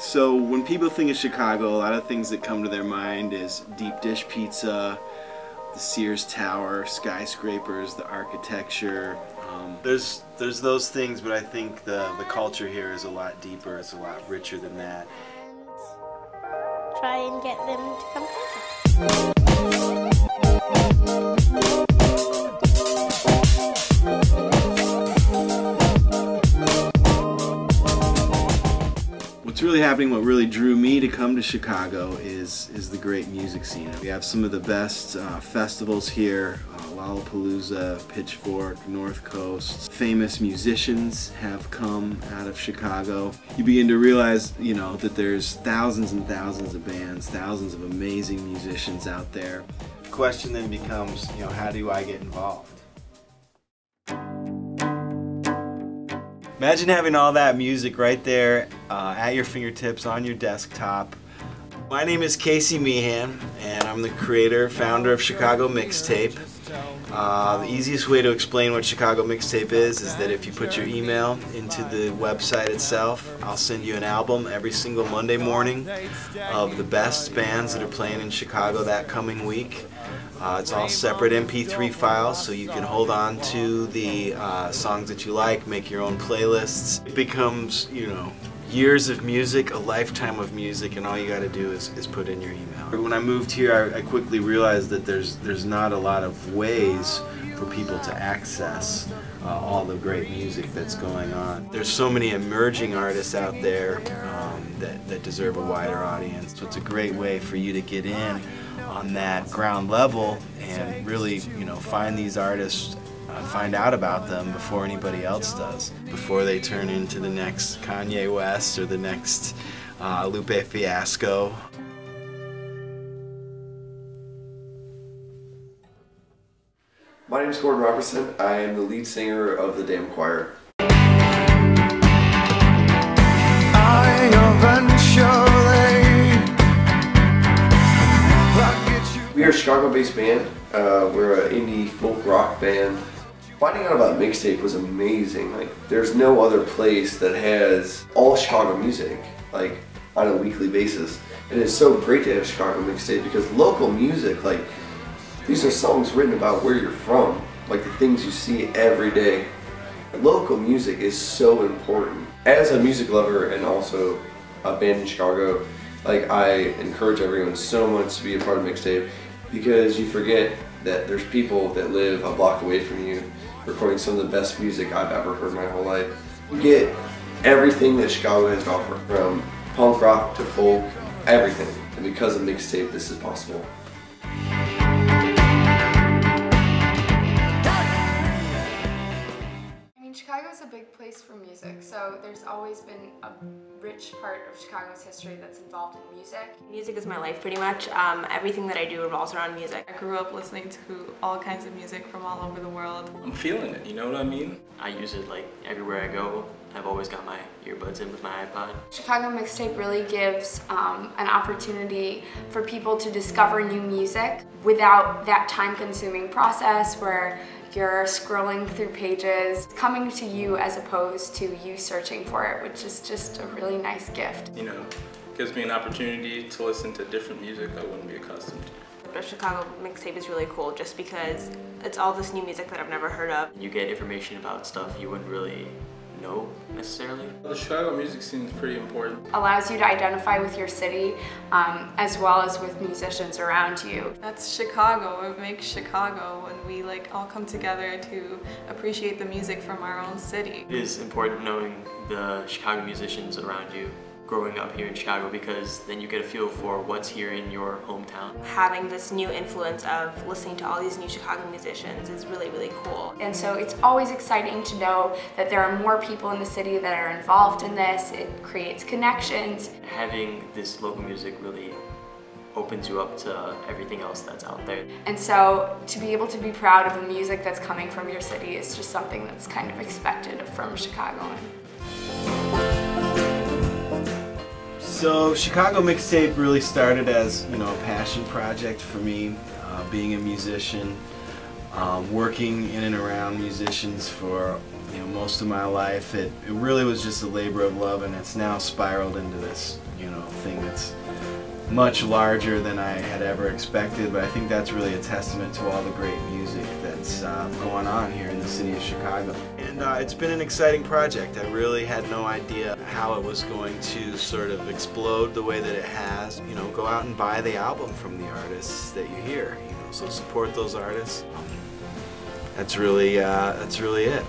So when people think of Chicago, a lot of things that come to their mind is deep dish pizza, the Sears Tower, skyscrapers, the architecture. There's those things, but I think the culture here is a lot deeper, it's a lot richer than that. Try and get them to come closer. What's really happening, what really drew me to come to Chicago is the great music scene. We have some of the best festivals here, Lollapalooza, Pitchfork, North Coast. Famous musicians have come out of Chicago. You begin to realize, you know, that there's thousands and thousands of bands, thousands of amazing musicians out there. The question then becomes, you know, how do I get involved? Imagine having all that music right there at your fingertips on your desktop. My name is Meehan, and I'm the creator, founder of Chicago Mixtape. The easiest way to explain what Chicago Mixtape is that if you put your email into the website itself, I'll send you an album every single Monday morning of the best bands that are playing in Chicago that coming week. It's all separate MP3 files, so you can hold on to the songs that you like, make your own playlists. It becomes, you know, years of music, a lifetime of music, and all you got to do is put in your email. When I moved here, I quickly realized that there's not a lot of ways for people to access all the great music that's going on. There's so many emerging artists out there that deserve a wider audience. So it's a great way for you to get in on that ground level and really, you know, find these artists, find out about them before anybody else does, before they turn into the next Kanye West or the next Lupe Fiasco. My name is Robertson. I am the lead singer of the Damn Choir. We are a Chicago-based band. We're an indie folk rock band. Finding out about Mixtape was amazing. Like, there's no other place that has all Chicago music, like, on a weekly basis. And it's so great to have Chicago Mixtape because local music, like, these are songs written about where you're from, like the things you see every day. Local music is so important. As a music lover and also a band in Chicago, like, I encourage everyone so much to be a part of Mixtape because you forget that there's people that live a block away from you recording some of the best music I've ever heard my whole life. You get everything that Chicago has to offer, from punk rock to folk, everything. And because of Mixtape, this is possible. Chicago's a big place for music, so there's always been a rich part of Chicago's history that's involved in music. Music is my life pretty much. Everything that I do revolves around music. I grew up listening to all kinds of music from all over the world. I'm feeling it, you know what I mean? I use it like everywhere I go. I've always got my earbuds in with my iPod. Chicago Mixtape really gives an opportunity for people to discover new music without that time-consuming process where you're scrolling through pages, coming to you as opposed to you searching for it, which is just a really nice gift. You know, gives me an opportunity to listen to different music I wouldn't be accustomed to. The Chicago Mixtape is really cool just because it's all this new music that I've never heard of. You get information about stuff you wouldn't really know necessarily. The Chicago music scene is pretty important. Allows you to identify with your city as well as with musicians around you. That's Chicago. It makes Chicago when we all come together to appreciate the music from our own city. It is important knowing the Chicago musicians around you growing up here in Chicago because then you get a feel for what's here in your hometown. Having this new influence of listening to all these new Chicago musicians is really, really cool. And so it's always exciting to know that there are more people in the city that are involved in this. It creates connections. Having this local music really opens you up to everything else that's out there. And so to be able to be proud of the music that's coming from your city is just something that's kind of expected from a Chicagoan. So Chicago Mixtape really started as, you know, a passion project for me, being a musician. Working in and around musicians for most of my life, it really was just a labor of love, and it's now spiraled into this thing that's much larger than I had ever expected. But I think that's really a testament to all the great music that's going on here in the city of Chicago. And it's been an exciting project. I really had no idea how it was going to sort of explode the way that it has. Go out and buy the album from the artists that you hear. So support those artists. That's really it.